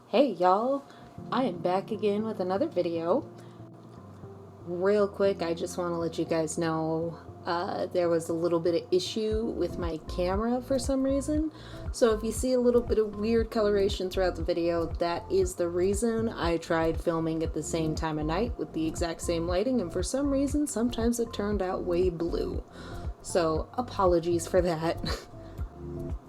Hey y'all, I am back again with another video. Real quick, I just want to let you guys know there was a little bit of issue with my camera for some reason. So if you see a little bit of weird coloration throughout the video, that is the reason. I tried filming at the same time of night with the exact same lighting, and for some reason sometimes it turned out way blue. So apologies for that.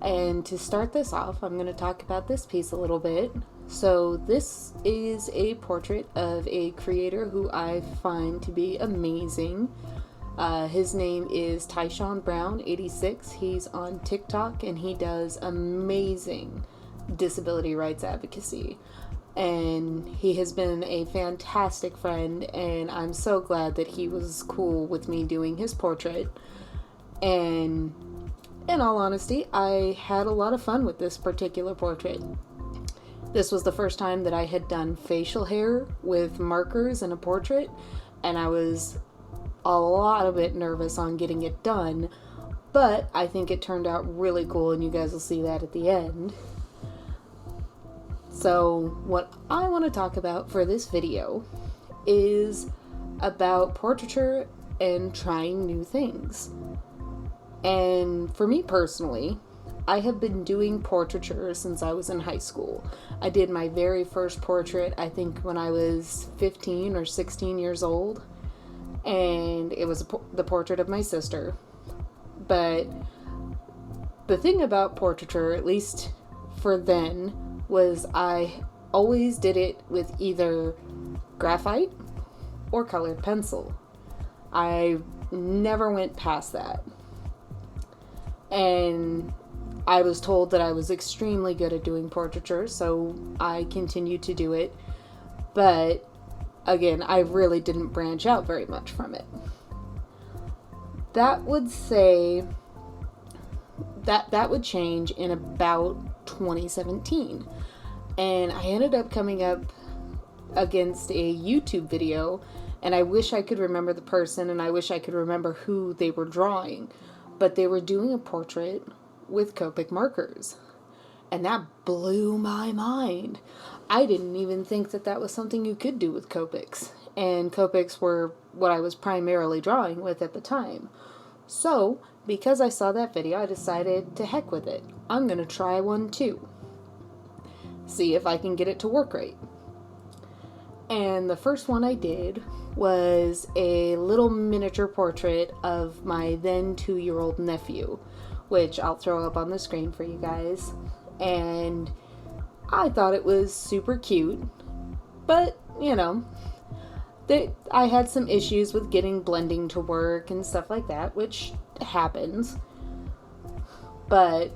And to start this off, I'm going to talk about this piece a little bit. So this is a portrait of a creator who I find to be amazing. His name is Tyshawn Brown 86. He's on TikTok and he does amazing disability rights advocacy. And he has been a fantastic friend, and I'm so glad that he was cool with me doing his portrait. And in all honesty, I had a lot of fun with this particular portrait. This was the first time that I had done facial hair with markers in a portrait, and I was a lot bit nervous on getting it done, but I think it turned out really cool, and you guys will see that at the end. So what I want to talk about for this video is about portraiture and trying new things. And for me personally, I have been doing portraiture since I was in high school. I did my very first portrait, I think, when I was 15 or 16 years old. And it was the portrait of my sister. But the thing about portraiture, at least for then, was I always did it with either graphite or colored pencil. I never went past that. And I was told that I was extremely good at doing portraiture, so I continued to do it. But again, I really didn't branch out very much from it. That would say that would change in about 2017. And I ended up coming up against a YouTube video, and I wish I could remember the person, and I wish I could remember who they were drawing. But they were doing a portrait with Copic Markers, and that blew my mind. I didn't even think that that was something you could do with Copics, and Copics were what I was primarily drawing with at the time. So, because I saw that video, I decided to heck with it. I'm gonna try one too. See if I can get it to work right. And the first one I did was a little miniature portrait of my then 2-year-old nephew, which I'll throw up on the screen for you guys. And I thought it was super cute, but you know, I had some issues with getting blending to work and stuff like that, which happens. But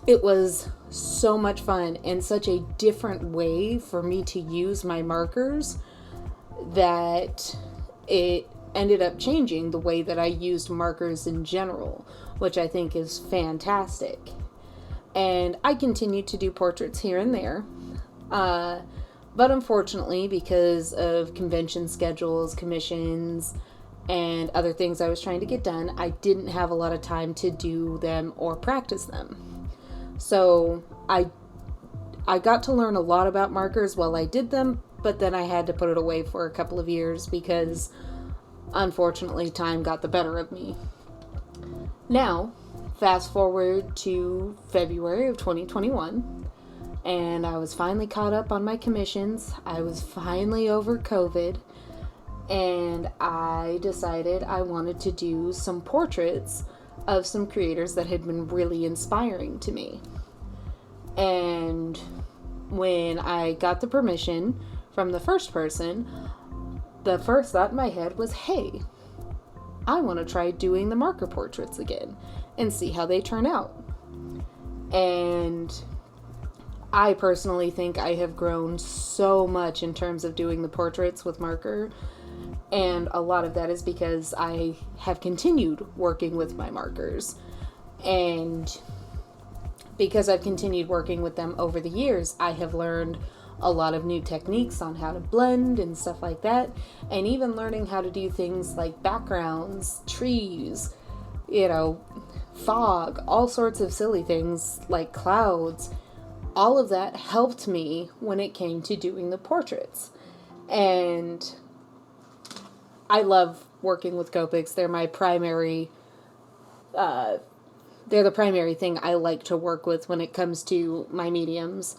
it was so much fun and such a different way for me to use my markers that it ended up changing the way that I used markers in general, which I think is fantastic. And I continue to do portraits here and there, but unfortunately, because of convention schedules, commissions, and other things I was trying to get done, I didn't have a lot of time to do them or practice them. So I got to learn a lot about markers while I did them, but then I had to put it away for a couple of years because unfortunately time got the better of me. Now, fast forward to February of 2021, and I was finally caught up on my commissions. I was finally over COVID, and I decided I wanted to do some portraits of some creators that had been really inspiring to me. And when I got the permission from the first person, the first thought in my head was, hey, I want to try doing the marker portraits again and see how they turn out. And I personally think I have grown so much in terms of doing the portraits with marker, and a lot of that is because I have continued working with my markers. And because I've continued working with them over the years, I have learned a lot of new techniques on how to blend and stuff like that, and even learning how to do things like backgrounds, trees, fog, all sorts of silly things like clouds. all of that helped me when it came to doing the portraits. And I love working with Copics. They're my primary, they're the primary thing I like to work with when it comes to my mediums.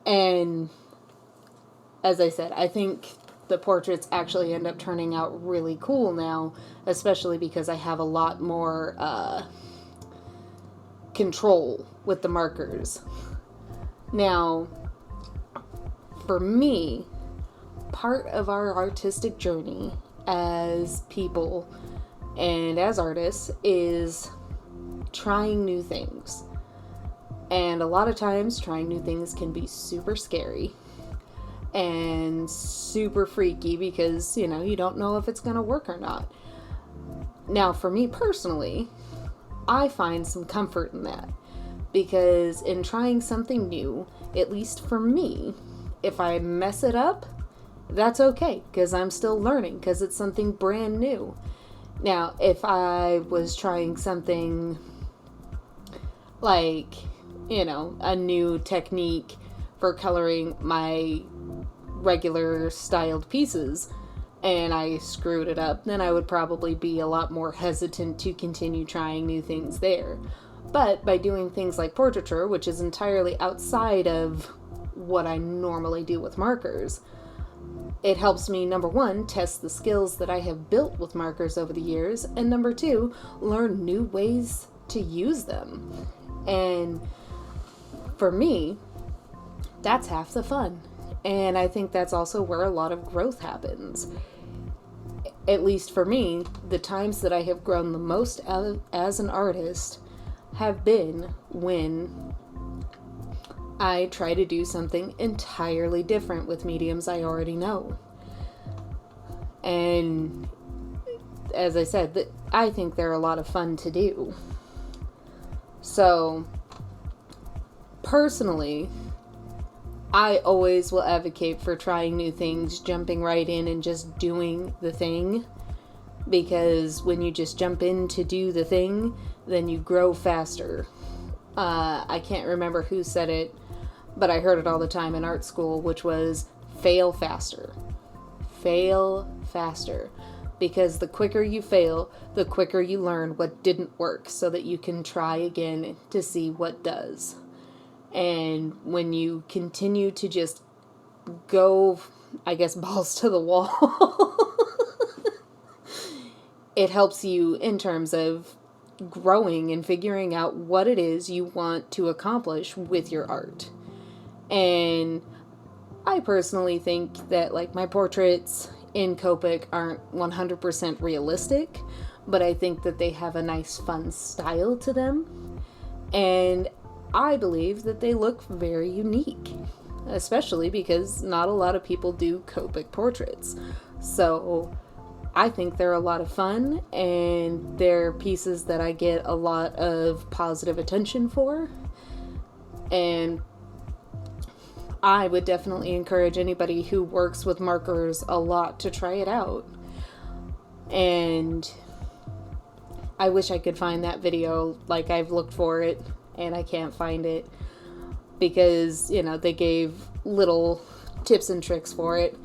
And as I said, I think the portraits actually end up turning out really cool now, especially because I have a lot more control with the markers. Now, for me, part of our artistic journey as people and as artists is trying new things. And a lot of times, trying new things can be super scary and super freaky because, you don't know if it's going to work or not. Now, for me personally, I find some comfort in that because in trying something new, at least for me, if I mess it up, that's okay because I'm still learning because it's something brand new. Now, if I was trying something like, a new technique for coloring my regular styled pieces and I screwed it up, then I would probably be a lot more hesitant to continue trying new things there. But by doing things like portraiture, which is entirely outside of what I normally do with markers, it helps me, number one, test the skills that I have built with markers over the years, and number two, learn new ways to use them. And for me, that's half the fun. And I think that's also where a lot of growth happens. At least for me, the times that I have grown the most as an artist have been when I try to do something entirely different with mediums I already know. And as I said, I think they're a lot of fun to do. So, personally, I always will advocate for trying new things, jumping right in and just doing the thing. Because when you just jump in to do the thing, then you grow faster. I can't remember who said it, but I heard it all the time in art school, which was fail faster. Fail faster. Because the quicker you fail, the quicker you learn what didn't work so that you can try again to see what does. And when you continue to just go, I guess, balls to the wall, it helps you in terms of growing and figuring out what it is you want to accomplish with your art. And I personally think that, my portraits in Copic aren't 100% realistic, but I think that they have a nice, fun style to them. And I believe that they look very unique, especially because not a lot of people do Copic portraits. So I think they're a lot of fun, and they're pieces that I get a lot of positive attention for. And I would definitely encourage anybody who works with markers a lot to try it out. And I wish I could find that video. I've looked for it and I can't find it because, they gave little tips and tricks for it.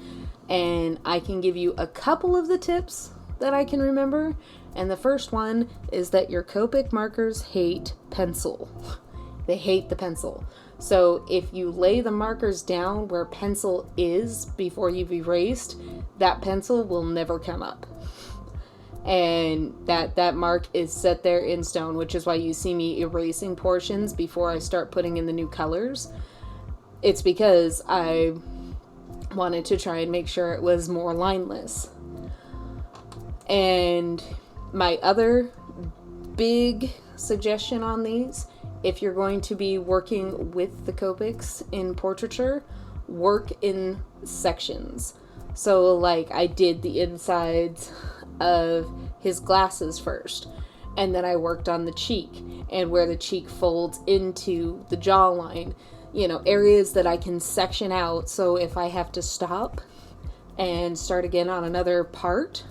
And I can give you a couple of the tips that I can remember. And the first one is that your Copic markers hate pencil. They hate the pencil. So if you lay the markers down where pencil is before you've erased, that pencil will never come up. And that mark is set there in stone, which is why you see me erasing portions before I start putting in the new colors. It's because I wanted to try and make sure it was more lineless. And my other big suggestion on these, if you're going to be working with the Copics in portraiture, work in sections. So I did the insides of his glasses first, and then I worked on the cheek and where the cheek folds into the jawline, areas that I can section out, so if I have to stop and start again on another part,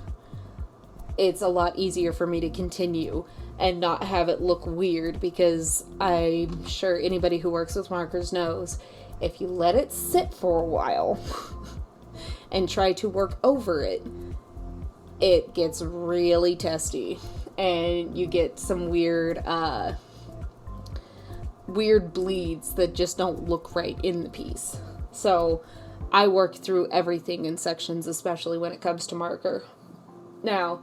it's a lot easier for me to continue. and not have it look weird, because I'm sure anybody who works with markers knows if you let it sit for a while and try to work over it, it gets really testy and you get some weird bleeds that just don't look right in the piece. So I work through everything in sections, especially when it comes to marker. Now,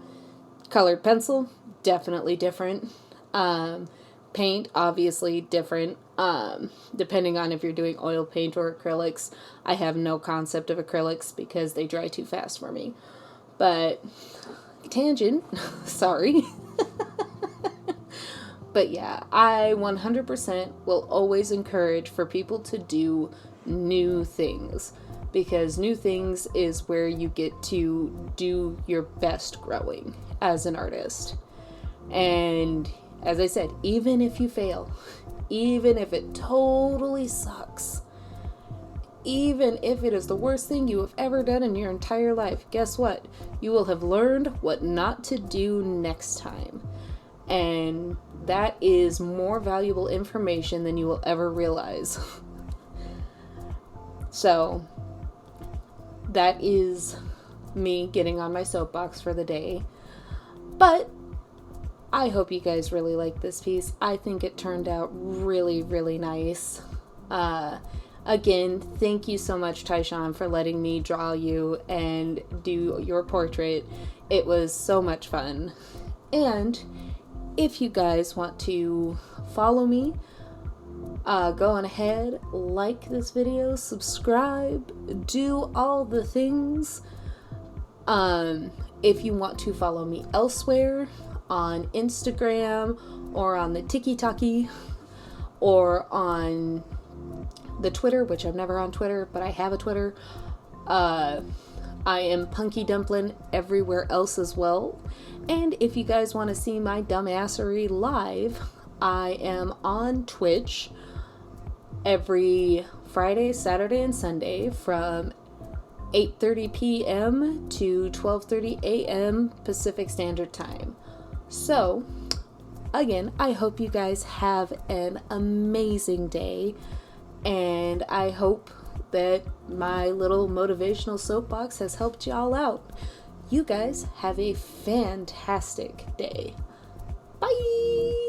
colored pencil, definitely different. Paint, obviously different. Depending on if you're doing oil paint or acrylics. I have no concept of acrylics because they dry too fast for me. But, tangent, sorry. But yeah, I 100% will always encourage for people to do new things, because new things is where you get to do your best growing as an artist. And as I said, even if you fail, even if it totally sucks, even if it is the worst thing you have ever done in your entire life, guess what? You will have learned what not to do next time. And that is more valuable information than you will ever realize. So, that is me getting on my soapbox for the day. But I hope you guys really like this piece. I think it turned out really, really nice. Again, thank you so much, Tyshawn, for letting me draw you and do your portrait. It was so much fun. And if you guys want to follow me, go on ahead, like this video, subscribe, do all the things. If you want to follow me elsewhere, on Instagram, or on the TikTok, or on the Twitter, which I'm never on Twitter, but I have a Twitter. I am punkydumplin everywhere else as well. And if you guys want to see my dumbassery live, I am on Twitch every Friday, Saturday, and Sunday from 8:30 p.m. to 12:30 a.m. Pacific Standard Time. So, again, I hope you guys have an amazing day, and I hope that my little motivational soapbox has helped y'all out. You guys have a fantastic day. Bye!